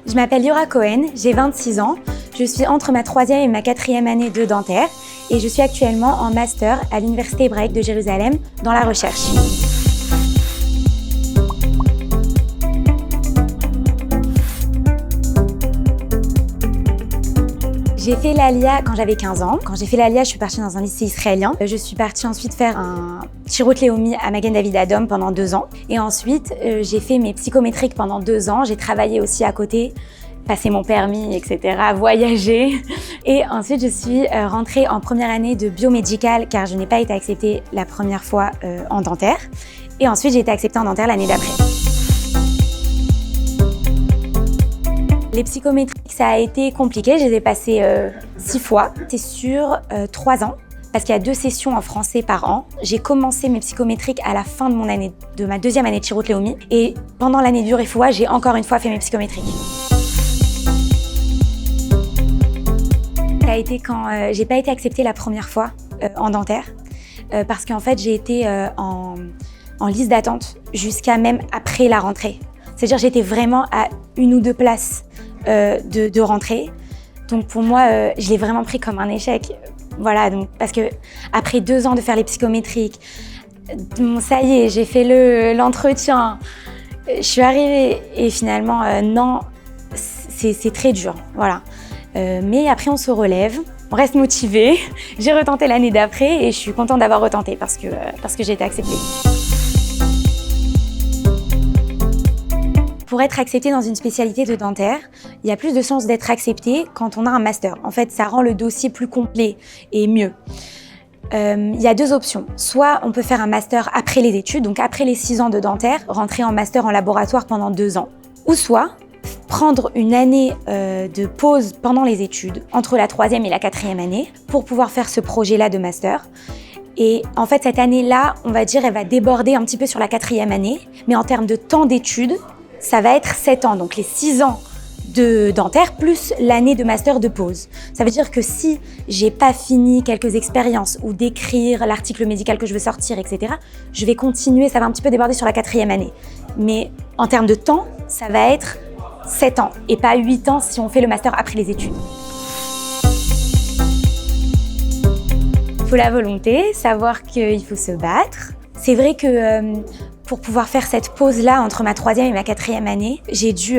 Je m'appelle Yora Cohen, j'ai 26 ans. Je suis entre ma 3e et ma 4e année de dentaire et je suis actuellement en master à l'Université hébraïque de Jérusalem dans la recherche. J'ai fait l'Aliyah quand j'avais 15 ans. Quand j'ai fait l'Aliyah, je suis partie dans un lycée israélien. Je suis partie ensuite faire un Shirut Leumi à Magen David Adom pendant 2 ans. Et ensuite, j'ai fait mes psychométriques pendant 2 ans. J'ai travaillé aussi à côté, passé mon permis, etc., voyagé. Et ensuite, je suis rentrée en première année de biomédical car je n'ai pas été acceptée la première fois en dentaire. Et ensuite, j'ai été acceptée en dentaire l'année d'après. Les psychométriques, ça a été compliqué. Je les ai passées 6 fois. C'est sur 3 ans, parce qu'il y a 2 sessions en français par an. J'ai commencé mes psychométriques à la fin de ma 2e année de Shirut Leumi. Et pendant l'année du Refoua, j'ai encore une fois fait mes psychométriques. Ça a été quand j'ai pas été acceptée la première fois en dentaire, parce qu'en fait, j'ai été en liste d'attente jusqu'à même après la rentrée. C'est-à-dire j'étais vraiment à 1 ou 2 places de rentrée. Donc pour moi, je l'ai vraiment pris comme un échec. Voilà, donc, parce que après 2 ans de faire les psychométriques, ça y est, j'ai fait l'entretien, je suis arrivée et finalement, non, c'est très dur, voilà. Mais après, on se relève, on reste motivé. J'ai retenté l'année d'après et je suis contente d'avoir retenté parce que j'ai été acceptée. Pour être accepté dans une spécialité de dentaire, il y a plus de chances d'être accepté quand on a un master. En fait, ça rend le dossier plus complet et mieux. Il y a 2 options. Soit on peut faire un master après les études, donc après les 6 ans de dentaire, rentrer en master en laboratoire pendant 2 ans. Ou soit prendre une année de pause pendant les études, entre la 3e et la 4e année, pour pouvoir faire ce projet-là de master. Et en fait, cette année-là, on va dire, elle va déborder un petit peu sur la 4e année, mais en termes de temps d'études, ça va être 7 ans, donc les 6 ans de dentaire plus l'année de master de pause. Ça veut dire que si j'ai pas fini quelques expériences ou d'écrire l'article médical que je veux sortir, etc., je vais continuer, ça va un petit peu déborder sur la 4e année. Mais en termes de temps, ça va être 7 ans et pas 8 ans si on fait le master après les études. Il faut la volonté, savoir qu'il faut se battre. C'est vrai que pour pouvoir faire cette pause-là entre ma 3e et ma 4e année, j'ai dû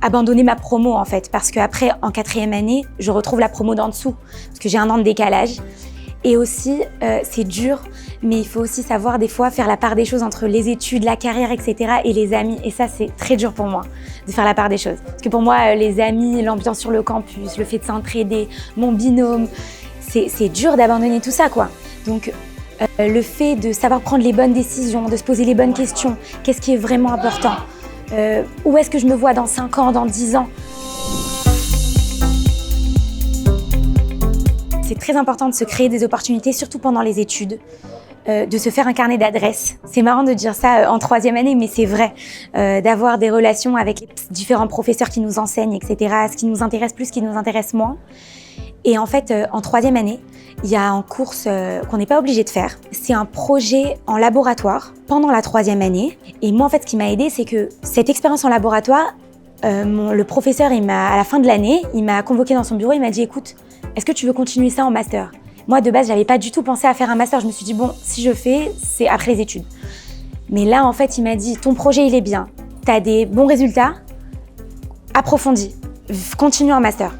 abandonner ma promo en fait, parce qu'après, en 4e année, je retrouve la promo d'en dessous, parce que j'ai 1 an de décalage. Et aussi, c'est dur, mais il faut aussi savoir des fois faire la part des choses entre les études, la carrière, etc. et les amis. Et ça, c'est très dur pour moi, de faire la part des choses. Parce que pour moi, les amis, l'ambiance sur le campus, le fait de s'entraider, mon binôme, c'est dur d'abandonner tout ça, quoi. Donc, le fait de savoir prendre les bonnes décisions, de se poser les bonnes questions, qu'est-ce qui est vraiment important, où est-ce que je me vois dans 5 ans, dans 10 ans. C'est très important de se créer des opportunités, surtout pendant les études, de se faire un carnet d'adresses. C'est marrant de dire ça en 3e année, mais c'est vrai, d'avoir des relations avec les différents professeurs qui nous enseignent, etc., ce qui nous intéresse plus, ce qui nous intéresse moins. Et en fait, en 3e année, il y a un cours qu'on n'est pas obligé de faire. C'est un projet en laboratoire pendant la 3e année. Et moi, en fait, ce qui m'a aidée, c'est que cette expérience en laboratoire, le professeur, à la fin de l'année, il m'a convoquée dans son bureau, il m'a dit « Écoute, est-ce que tu veux continuer ça en master ?» Moi, de base, j'avais pas du tout pensé à faire un master. Je me suis dit « Bon, si je fais, c'est après les études. » Mais là, en fait, il m'a dit « Ton projet, il est bien. Tu as des bons résultats. Approfondis. Continue en master. »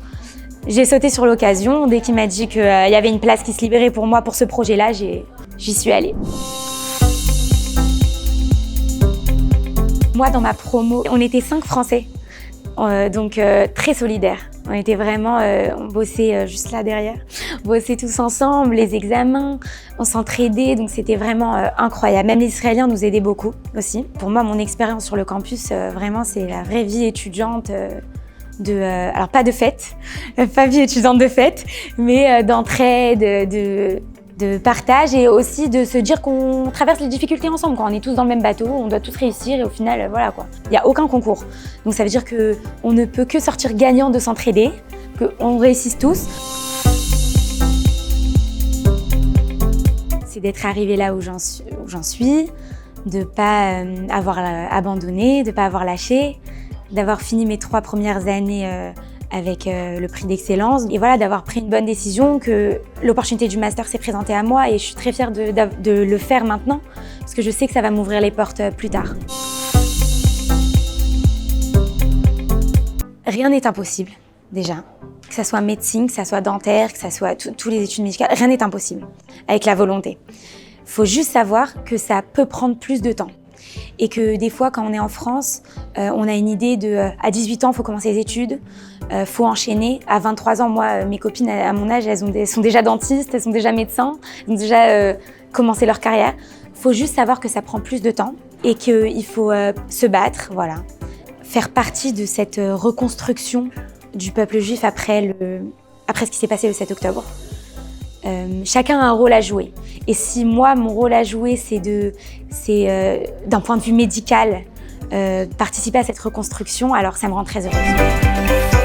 J'ai sauté sur l'occasion. Dès qu'il m'a dit qu'il y avait une place qui se libérait pour moi pour ce projet-là, j'y suis allée. Moi, dans ma promo, on était 5 Français, donc très solidaires. On était vraiment, on bossait juste là derrière, on bossait tous ensemble, les examens, on s'entraidait, donc c'était vraiment incroyable. Même les Israéliens nous aidaient beaucoup aussi. Pour moi, mon expérience sur le campus, vraiment, c'est la vraie vie étudiante. Alors pas de fête, pas vie étudiante de fête, mais d'entraide, de partage et aussi de se dire qu'on traverse les difficultés ensemble. Quand on est tous dans le même bateau, on doit tous réussir et au final, voilà quoi. Il n'y a aucun concours. Donc ça veut dire qu'on ne peut que sortir gagnant de s'entraider, qu'on réussisse tous. C'est d'être arrivée là où j'en suis, de ne pas avoir abandonné, de ne pas avoir lâché. d'avoir fini mes 3 premières années avec le prix d'excellence et voilà, d'avoir pris une bonne décision, que l'opportunité du master s'est présentée à moi et je suis très fière de le faire maintenant parce que je sais que ça va m'ouvrir les portes plus tard. Rien n'est impossible, déjà. Que ça soit médecine, que ça soit dentaire, que ça soit tous les études médicales, rien n'est impossible avec la volonté. Il faut juste savoir que ça peut prendre plus de temps. Et que des fois, quand on est en France, on a une idée de à 18 ans, il faut commencer les études, faut enchaîner. À 23 ans, moi, mes copines à mon âge, elles sont déjà dentistes, elles sont déjà médecins, elles ont déjà commencé leur carrière. Il faut juste savoir que ça prend plus de temps et qu'il faut se battre, voilà. Faire partie de cette reconstruction du peuple juif après ce qui s'est passé le 7 octobre. Chacun a un rôle à jouer. Et si moi, mon rôle à jouer, c'est d'un point de vue médical, participer à cette reconstruction, alors ça me rend très heureuse.